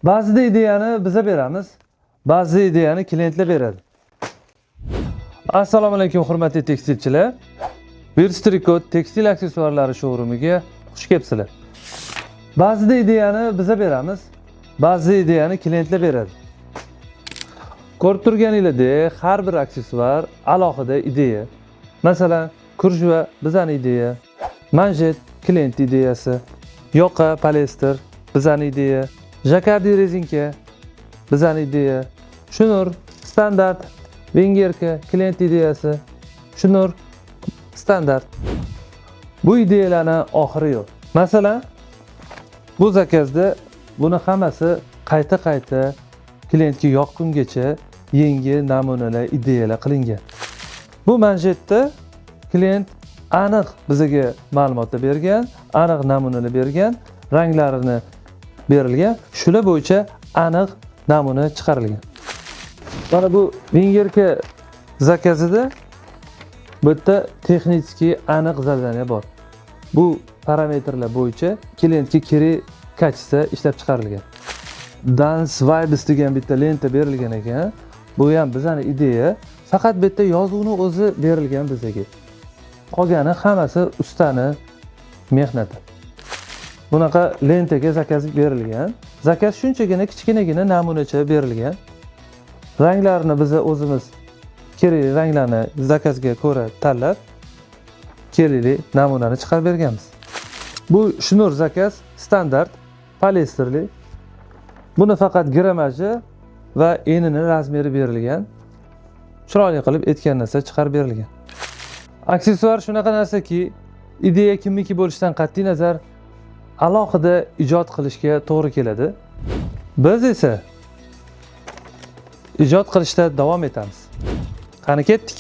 Ba'zida ideyani biza beramiz, ba'zi ideyani klientlar beradi. Assalomu alaykum hurmatli tekstilchilar. Virstrikot tekstil aksessuarlari showroomiga xush kelibsizlar. Ba'zida ideyani biza beramiz, ba'zi ideyani klientlar beradi. Ko'rib turganingizdek, har bir aksessuar alohida ideya. Masalan, kurjva bizani ideya, manjet klient ideyasi, yoqa polyester bizani ideya, jakardi rezinka bizani ideya, shnur standart vengerka klient ideyasi, shnur standart. Bu ideyalarning oxiri yo'q. Masalan, bu zakazda buni hammasi qayta klientga yoqqungacha yangi namunalar, ideyalar qilingan. Bu manjetda klient aniq bizga ma'lumotlar bergan, aniq namunalar bergan, ranglarini berilgan, shular bo'yicha aniq namuna chiqarilgan. Mana bu vengerka zakazida bu yerda texnik aniq zadaniya bor. Bu parametrlar bo'yicha klientga kerak kачество ishlab chiqarilgan. Dance Vibes degan bitta lenta berilgan ekan. Bu ham bizani ideya, faqat bitta yozuvni o'zi berilgan bizga. Qolgani hammasi ustani mehnati. Bunaqa lentaga zakaz berilgan. Zakaz shunchagina kichkinagina namunacha berilgan. Ranglarini biz o'zimiz kerakli ranglarni zakazga ko'ra tanlab kerakli namunani chiqarib berganmiz. Bu shnur zakaz standart polyesterli. Buni faqat gramaji va enini razmeri berilgan. Chiroyli qilib etgan narsa chiqarib berilgan. Aksessuar shunaqa narsaki, ideya kimniki bo'lishidan qat'iy nazar alohida ijod qilishga to'g'ri keladi. Biz esa ijod qilishda davom etamiz. Qani ketdik.